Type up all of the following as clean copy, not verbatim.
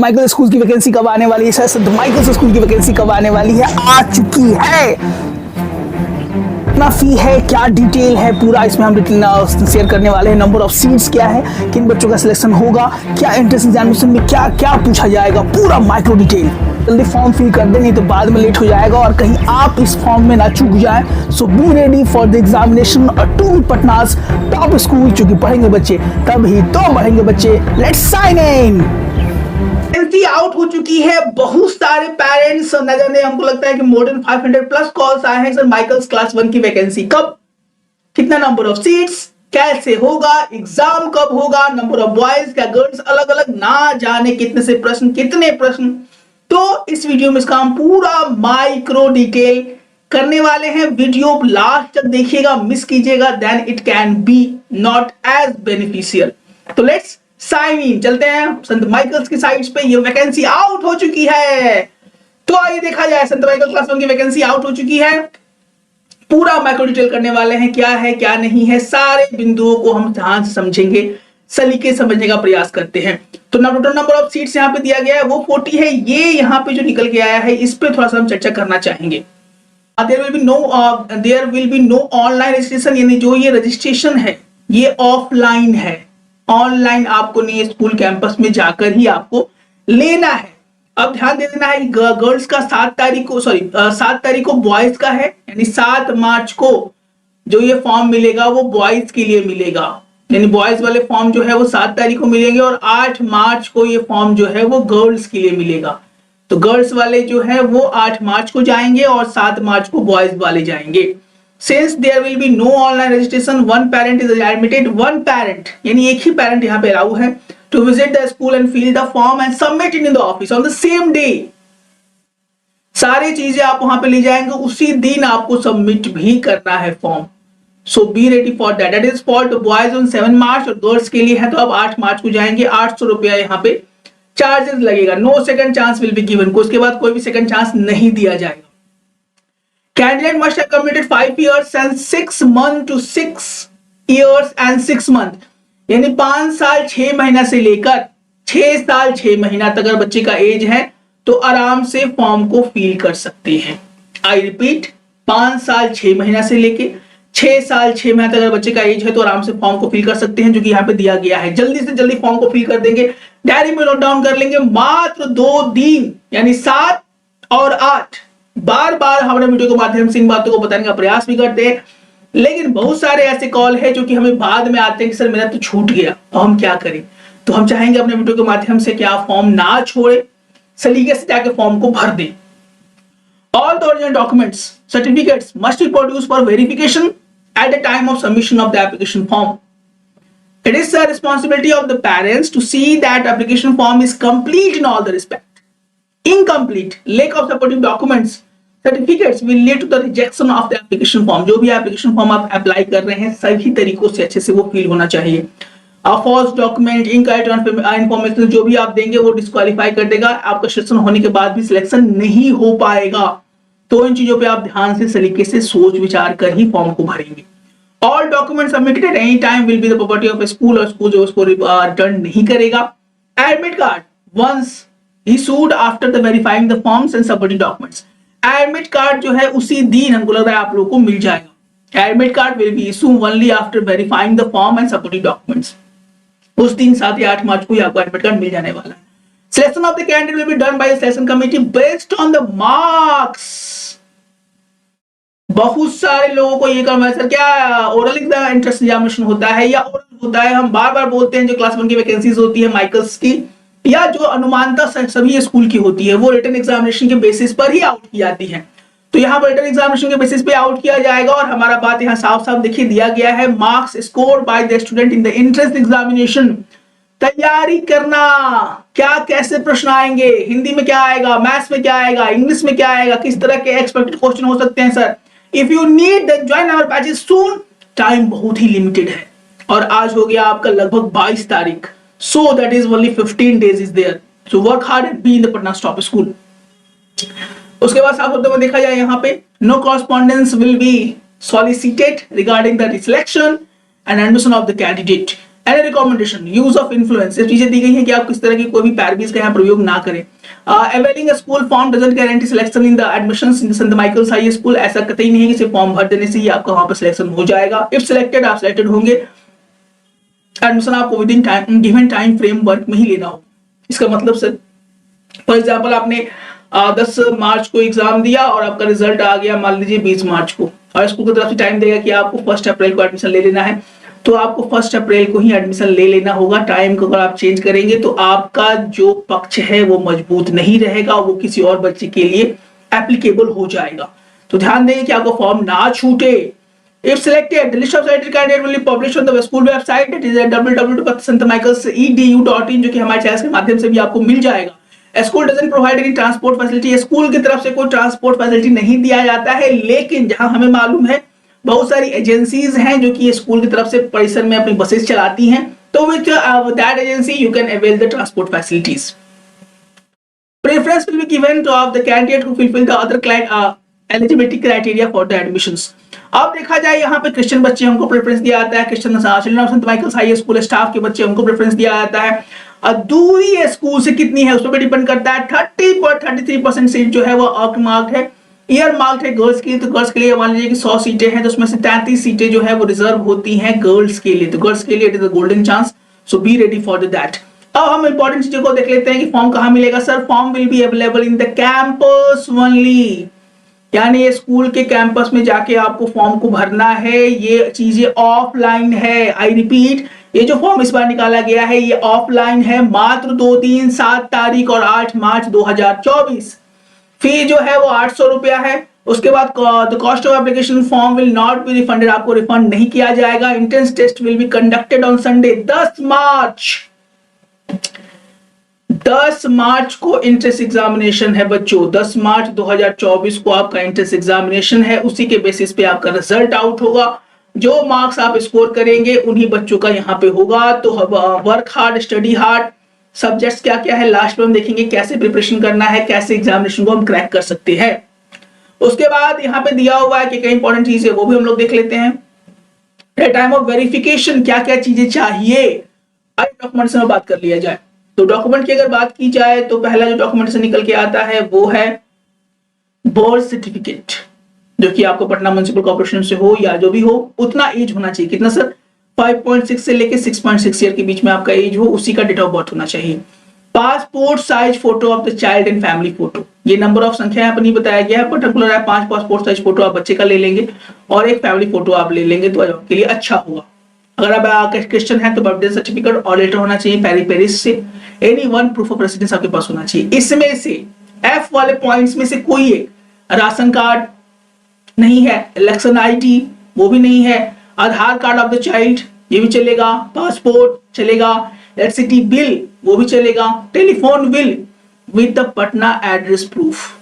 Michael school की vacancy कब आने वाली है सर? सेंट माइकल स्कूल की वैकेंसी कब आने वाली है? आ चुकी है। कितना फी है, क्या डिटेल है, पूरा इसमें हम शेयर करने वाले हैं। नंबर ऑफ सीट्स क्या है, किन बच्चों का सिलेक्शन होगा, क्या एंट्रेंस एग्जामिनेशन में क्या क्या पूछा जाएगा, पूरा माइक्रो डिटेल। जल्दी फॉर्म फिल कर दे, नहीं तो बाद में लेट हो जाएगा और कहीं आप इस फॉर्म में ना चूक जाए। So be ready for the examination to Patna's top school. चूंकि पढ़ेंगे बच्चे तभी तो बढ़ेंगे बच्चे। Let's sign in. Vacancy out हो चुकी है। बहुत सारे पेरेंट्स न जाने, हमको लगता है कि मोर देन 500 प्लस कॉल्स आए हैं सर माइकल्स क्लास 1 की वैकेंसी कब, कितना नंबर ऑफ सीट्स, कैसे होगा, एग्जाम कब होगा, नंबर ऑफ बॉयज क्या गर्ल्स अलग अलग, ना जाने कितने से प्रश्न, कितने प्रश्न। तो इस वीडियो में इसका हम पूरा माइक्रो डिटेल करने वाले हैं। वीडियो लास्ट तक देखिएगा, मिस कीजिएगा then it can be not as beneficial. तो लेट्स साइन इन, चलते हैं संत माइकल्स की साइट्स पे। ये वैकेंसी आउट हो चुकी है, तो आइए देखा जाए। संत माइकल क्लास 1 की वैकेंसी आउट हो चुकी है। पूरा माइक्रो डिटेल करने वाले हैं, क्या है क्या नहीं है, सारे बिंदुओं को हम ध्यान से समझेंगे, सलीके समझने का प्रयास करते हैं। तो टोटल नंबर ऑफ सीट्स यहाँ पे दिया गया है वो 40 है। ये यहाँ पे जो निकल के आया है इस पे थोड़ा सा हम चर्चा करना चाहेंगे। There will be no online registration, यानी जो ये रजिस्ट्रेशन है ये ऑफलाइन है, ऑनलाइन आपको नहीं, स्कूल कैंपस में जाकर ही आपको लेना है। अब ध्यान दे देना है, गर्ल्स का 7 तारीख को बॉयज का है, यानी 7 मार्च को जो ये फॉर्म मिलेगा वो बॉयज के लिए मिलेगा, यानी बॉयज वाले फॉर्म जो है वो 7 तारीख को मिलेंगे और 8 मार्च को ये फॉर्म जो है वो गर्ल्स के लिए मिलेगा। तो गर्ल्स वाले जो है वो 8 मार्च को जाएंगे और 7 मार्च को बॉयज वाले जाएंगे। Since there will be no online registration, one parent is admitted. One parent, यानी एक ही parent यहाँ पे अलाउ है to visit the school and fill the form and submit it in the office on the same day. सारी चीजें आप वहां पे ले जाएंगे, उसी दिन आपको सबमिट भी करना है form. So be ready for that. That is for the boys on 7 मार्च और गर्ल्स के लिए है तो अब 8 मार्च को जाएंगे। 800 रुपया यहाँ पे चार्जेस लगेगा। No second chance will be given, उसके बाद कोई भी सेकंड चांस नहीं दिया जाएगा। Candidate must have completed 5 years and 6 months to 6 years and 6 months, यानी 5 साल 6 महीना से लेकर 6 साल 6 महीना तक अगर बच्चे का एज है तो आराम से फॉर्म को फिल कर सकते हैं। आई रिपीट, 5 साल 6 महीना से लेके 6 साल 6 महीना तक अगर बच्चे का एज है तो आराम से फॉर्म को फिल कर सकते हैं, जो कि यहाँ पे दिया गया है। जल्दी से जल्दी फॉर्म को फिल कर देंगे, डायरी में नोट डाउन कर लेंगे। मात्र 2 दिन यानी 7 और 8 बार बार हमारे वीडियो के माध्यम से इन बातों को बताने का प्रयास भी करते हैं, लेकिन बहुत सारे ऐसे कॉल है जो कि हमें बाद में आते हैं कि सर मेरा तो छूट गया, तो हम क्या करें। तो हम चाहेंगे अपने वीडियो के माध्यम से कि आप फॉर्म ना छोड़े, सलीके से जाके फॉर्म को भर दें। All the original documents certificates must be produced for verification at the time of submission of the application form. It is the responsibility of the parents to see that application form is complete in all the respect. Incomplete, lack of supporting documents, certificates will lead to the rejection of the application form. जो भी application form आप apply कर रहे हैं सभी तरीकों से अच्छे से वो फिल होना चाहिए। फॉल्स डॉक्यूमेंट, इनकरेक्ट इंफॉर्मेशन जो भी आप देंगे वो डिस्क्वालीफाई कर देगा, आपका सिलेक्शन होने के बाद भी सिलेक्शन नहीं हो पाएगा। तो इन चीजों पे आप ध्यान से सलीके से सोच विचार कर ही फॉर्म को भरेंगे। All documents submitted at any time will be the property of a school, और स्कूल जो उसको रिटर्न नहीं करेगा। Admit card once issued after the verifying the forms and submitting documents, admit card जो है उसी दिन हमको लग रहा है आप लोगों को मिल जाएगा। Admit card will be issued only after verifying the form and submitting documents, उस दिन 7 या 8 मार्च को ही आपको एडमिट कार्ड मिल जाने वाला है। Selection of the candidate will be done by a selection committee based on the marks. बहुत सारे लोगों को ये करना है सर क्या ओरल एंट्रेंस एग्जामिनेशन होता है या ओरल होता है। हम बार बार बोलते हैं जो क्लास 1 की वैकेंसीज होती है माइकल्स की या जो अनुमानता सभी स्कूल की होती है वो रिटन एग्जामिनेशन के बेसिस पर ही आउट की जाती है। तो यहाँ पर रिटन एग्जामिनेशन के बेसिस पे आउट किया जाएगा और हमारा बात यहाँ साफ साफ देखिए दिया गया है, marks score by the student in the entrance examination. तैयारी करना, क्या कैसे प्रश्न आएंगे, हिंदी में क्या आएगा, मैथ्स में क्या आएगा, इंग्लिश में क्या आएगा, किस तरह के एक्सपेक्टेड क्वेश्चन हो सकते हैं sir. If you need then join our batches soon. Time बहुत ही लिमिटेड है और आज हो गया आपका लगभग 22 तारीख, so that is only 15 days is there. So work hard and be in the Patna top school. उसके बाद साफ शब्दों में देखा जाए यहाँ पे no correspondence will be solicited regarding the selection and admission of the candidate. And recommendation, use of influence, ये चीजें दी गई हैं कि आप किस तरह की कोई भी पैरवीज का यहाँ प्रयोग ना करें। Availing a school form doesn't guarantee selection in the admissions in Saint Michael's High School, ऐसा कतई नहीं है कि सिर्फ फॉर्म भर देने से ही आपका वहां पर सिलेक्शन हो जाएगा। इफ सिलेक्टेड, आप सिलेक्टेड होंगे, एडमिशन आपको with in time given time framework में ही लेना हो। इसका मतलब सर फॉर एग्जाम्पल आपने 10 मार्च को एग्जाम दिया और आपका रिजल्ट आ गया मान लीजिए 20 मार्च को, और स्कूल की तरफ से टाइम देगा कि आपको 1 अप्रैल को एडमिशन ले लेना है, तो आपको 1 अप्रैल को ही एडमिशन ले लेना होगा। टाइम को अगर आप चेंज करेंगे तो आपका जो पक्ष है वो मजबूत नहीं रहेगा, वो किसी और बच्चे के लिए एप्लीकेबल हो जाएगा। तो ध्यान देंगे कि आपका फॉर्म ना छूटे। If selected, the list of selected candidates will be published on the school website, that is www.stmichaelsedu.in, जो कि हमारे चैनल के माध्यम से भी आपको मिल जाएगा। School doesn't provide any transport facility, school की तरफ से कोई ट्रांसपोर्ट फैसिलिटी नहीं दिया जाता है, लेकिन जहां हमें मालूम है बहुत सारी एजेंसीज हैं जो कि स्कूल की तरफ से परिसर में अपनी बसेस चलाती हैं, तो with that agency you can avail the transport facilities. Preference will be given to of the candidate who fulfill the other eligibility criteria for the admissions। अब देखा जाए यहाँ पे क्रिश्चियन बच्चे उनको प्रेफरेंस दिया जाता है, Christian children of Saint Michael's High School staff के बच्चे उनको प्रेफरेंस दिया जाता है। दूरी स्कूल से कितनी है उस पर भी डिपेंड करता है। 30.33% सीट जो है वो अर्थमार्क्ड है, ईयर मार्क्ड है गर्ल्स के लिए। तो गर्ल्स के लिए मान लीजिए कि 100 सीटें हैं, तो उसमें से 33 सीटें जो है वो रिजर्व होती हैं गर्ल्स के लिए। तो गर्ल्स के लिए it is a golden chance, so be ready for that. अब हम इंपॉर्टेंट चीजों को देख लेते हैं कि फॉर्म कहां मिलेगा। Sir form will be available in the campus only, यानी ये स्कूल के कैंपस में जाके आपको फॉर्म को भरना है। ये चीजें ऑफलाइन है। आई रिपीट, ये जो फॉर्म इस बार निकाला गया है ये ऑफलाइन है, मात्र 2, 3, 7 तारीख और 8 मार्च 2024। फी जो है वो 800 रुपया है। उसके बाद the cost of application form will not be refunded, आपको रिफंड नहीं किया जाएगा। Entrance test will be conducted on Sunday 10 March को एंट्रेंस एग्जामिनेशन है बच्चों। 10 मार्च 2024 को आपका एंट्रेंस एग्जामिनेशन है, उसी के बेसिस पे आपका रिजल्ट आउट होगा। जो मार्क्स आप स्कोर करेंगे उन्हीं बच्चों का यहाँ पे होगा। तो work hard, study hard. Subjects क्या क्या है लास्ट में हम देखेंगे, कैसे प्रिपरेशन करना है, कैसे एग्जामिनेशन को हम क्रैक कर सकते हैं। उसके बाद यहाँ पे दिया हुआ है कि कई इंपॉर्टेंट चीज है वो भी हम लोग देख लेते हैं। टाइम ऑफ वेरिफिकेशन, क्या क्या चीजें चाहिए, डॉक्यूमेंट में बात कर लिया जाए। तो डॉक्यूमेंट की अगर बात की जाए तो पहला जो डॉक्यूमेंट से निकल के आता है वो है बर्थ सर्टिफिकेट, जो कि आपको पटना म्युनिसिपल कॉर्पोरेशन से हो या जो भी हो, उतना एज होना चाहिए। कितना सर? 5.6 से लेके 6.6 ईयर के बीच में आपका एज हो, उसी का डेट ऑफ बर्थ होना चाहिए। Passport size photo of the child and family photo, ये नंबर ऑफ संख्या यहाँ पर नहीं बताया गया है, पर्टिकुलर है 5 पासपोर्ट साइज फोटो आप बच्चे का ले लेंगे और एक फैमिली फोटो आप ले लेंगे तो आपके लिए अच्छा होगा। अगर आप क्रिश्चियन है तो बर्थडे सर्टिफिकेट और लेटर होना चाहिए पेरिस से। Any one proof of residence आपके पास होना चाहिए। इसमें से एफ वाले पॉइंट्स में से कोई एक, राशन कार्ड नहीं है, इलेक्शन आईडी वो भी नहीं है, आधार कार्ड ऑफ द चाइल्ड ये भी चलेगा, पासपोर्ट चलेगा, इलेक्ट्रिसिटी बिल वो भी चलेगा, telephone bill with the Patna address proof.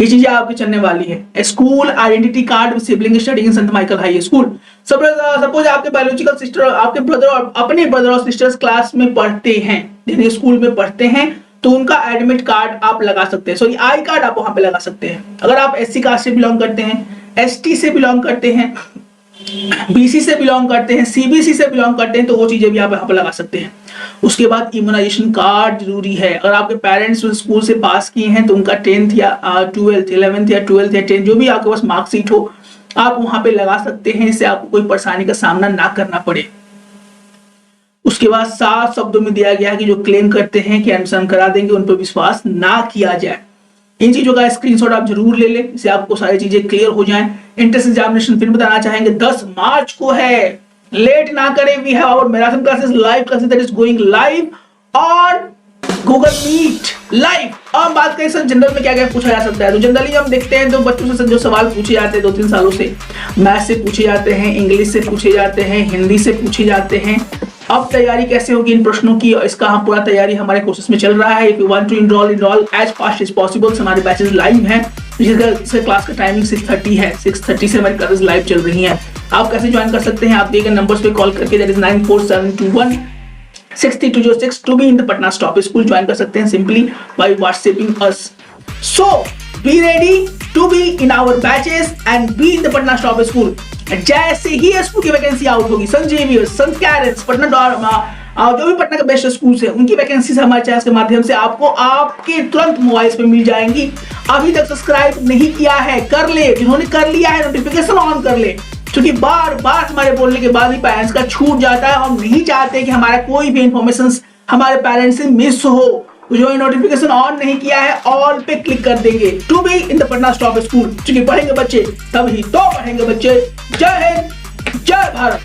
ये चीजें आपकी चलने वाली है। School identity card with sibling studying in Saint Michael High School. Suppose आपके बायोलॉजिकल सिस्टर, आपके ब्रदर और अपने ब्रदर और सिस्टर्स क्लास में पढ़ते हैं, यानी स्कूल में पढ़ते हैं, तो उनका एडमिट कार्ड आप लगा सकते हैं। सॉरी, आई कार्ड आप वहां पे लगा सकते हैं। अगर आप एससी कास्ट से बिलोंग करते हैं, एसटी से बिलोंग करते हैं, बीसी से बिलोंग करते हैं, सीबीसी से बिलोंग करते हैं, तो वो चीजें भी आप यहाँ पे लगा सकते हैं। उसके बाद इम्यूनाइजेशन कार्ड जरूरी है। अगर आपके पेरेंट्स स्कूल से पास किए हैं तो उनका 10th या 12th 11th या 12th या 10th जो भी आपके पास मार्कशीट हो आप वहां पे लगा सकते हैं, इससे आपको कोई परेशानी का सामना ना करना पड़े। उसके बाद साफ शब्दों में दिया गया है कि जो क्लेम करते हैं कि एडमिशन करा देंगे उन पर विश्वास ना किया जाए। इन चीजों का स्क्रीनशॉट आप जरूर ले लें, इससे आपको सारी चीजें क्लियर हो जाएं। एंट्रेंस एग्जामिनेशन फिर बताना चाहेंगे 10 मार्च को है, लेट ना करें। We have our marathon classes, live classes that is going live और गूगल मीट लाइव। अब बात करें सर जनरल में क्या क्या पूछा जा सकता है, तो जनरली हम देखते हैं तो बच्चों से जो सवाल पूछे जाते हैं 2-3 सालों से, मैथ से पूछे जाते हैं, इंग्लिश से पूछे जाते हैं, हिंदी से पूछे जाते हैं। अब तैयारी कैसे होगी इन प्रश्नों की, इसका हम पूरा तैयारी हमारे कोर्सेज में चल रहा है। If you want to enrol as fast as possible. हमारे बैचेस लाइव हैं, जिसका क्लास का टाइमिंग 6:30 है, 6:30 से हमारी क्लासेस लाइव चल रही हैं। आप कैसे ज्वाइन कर सकते हैं, आप दिए गए नंबर्स पे कॉल करके, that is 9472163206 to be in the Patna stop school join कर सकते हैं simply by WhatsApping us. So Be ready to be in our batches and be in the Patna Stop School. जैसे ही स्कूल की vacancy out होगी, संत Xavier's, संत crates, Patna जो भी पटना के best school है उनकी वैकेंसी हमारे चैनल के माध्यम से आपको आपके तुरंत मोबाइल पे मिल जाएंगी। अभी तक सब्सक्राइब नहीं किया है कर ले, जिन्होंने कर लिया है नोटिफिकेशन ऑन कर ले, क्योंकि बार बार हमारे बोलने के बाद ही पेरेंट्स का छूट जाता है। हम नहीं चाहते कि हमारा कोई भी इंफॉर्मेशन हमारे पेरेंट्स से मिस हो। जो नोटिफिकेशन ऑन नहीं किया है ऑल पे क्लिक कर देंगे। To be in the Patna stop school, क्योंकि पढ़ेंगे बच्चे तभी तो पढ़ेंगे बच्चे। जय हिंद, जय भारत।